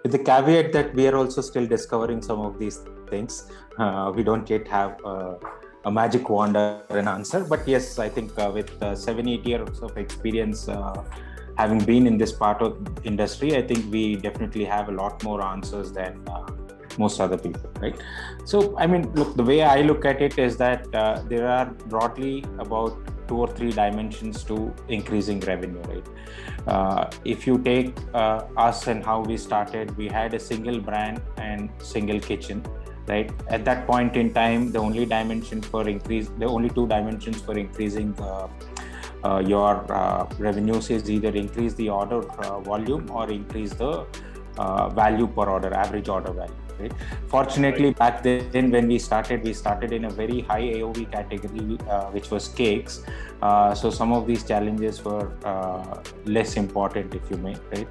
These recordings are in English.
with the caveat that we are also still discovering some of these things. We don't yet have a magic wand or an answer, but yes, I think with 7-8 years of experience, having been in this part of industry, I think we definitely have a lot more answers than most other people, right? So, I mean, look, the way I look at it is that there are broadly about 2 or 3 dimensions to increasing revenue, right? If you take us and how we started, we had a single brand and single kitchen, right? At that point in time, the only 2 dimensions for increasing your revenues is either increase the order volume or increase the value per order, average order value. Right? Fortunately, Right. back then when we started in a very high AOV category, which was cakes. So some of these challenges were less important, if you may, right?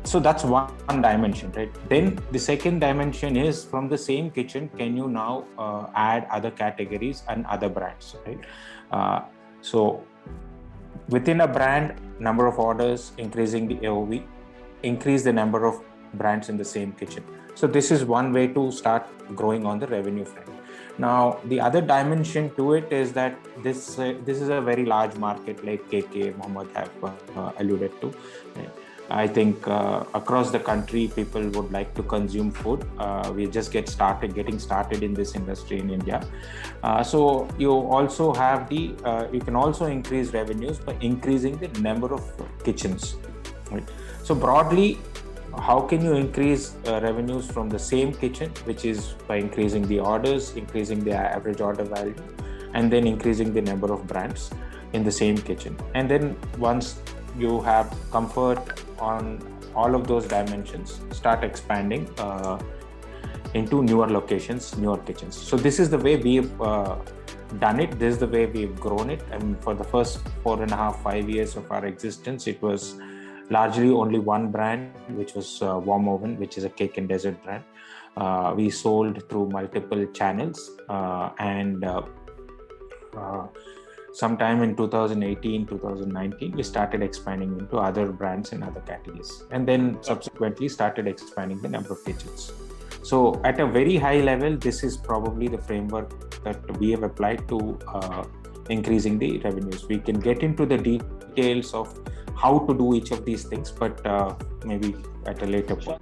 So that's one dimension, right? Then the second dimension is, from the same kitchen, can you now add other categories and other brands, right? So within a brand, number of orders, increasing the AOV, increase the number of brands in the same kitchen. So this is one way to start growing on the revenue front. Now, the other dimension to it is that this is a very large market, like KK, Mohammed have alluded to. I think across the country, people would like to consume food. We just getting started in this industry in India. So you also have you can also increase revenues by increasing the number of kitchens. Right? So broadly, how can you increase revenues from the same kitchen, which is by increasing the orders, increasing the average order value, and then increasing the number of brands in the same kitchen. And then once you have comfort on all of those dimensions, start expanding into newer locations, newer kitchens. So this is the way we've done it. This is the way we've grown it. And for the first 4.5, 5 years of our existence, it was largely only one brand, which was Warm Oven, which is a cake and dessert brand. We sold through multiple channels, and sometime in 2018, 2019, we started expanding into other brands and other categories, and then subsequently started expanding the number of kitchens. So at a very high level, this is probably the framework that we have applied to increasing the revenues. We can get into the details of how to do each of these things, but maybe at a later point.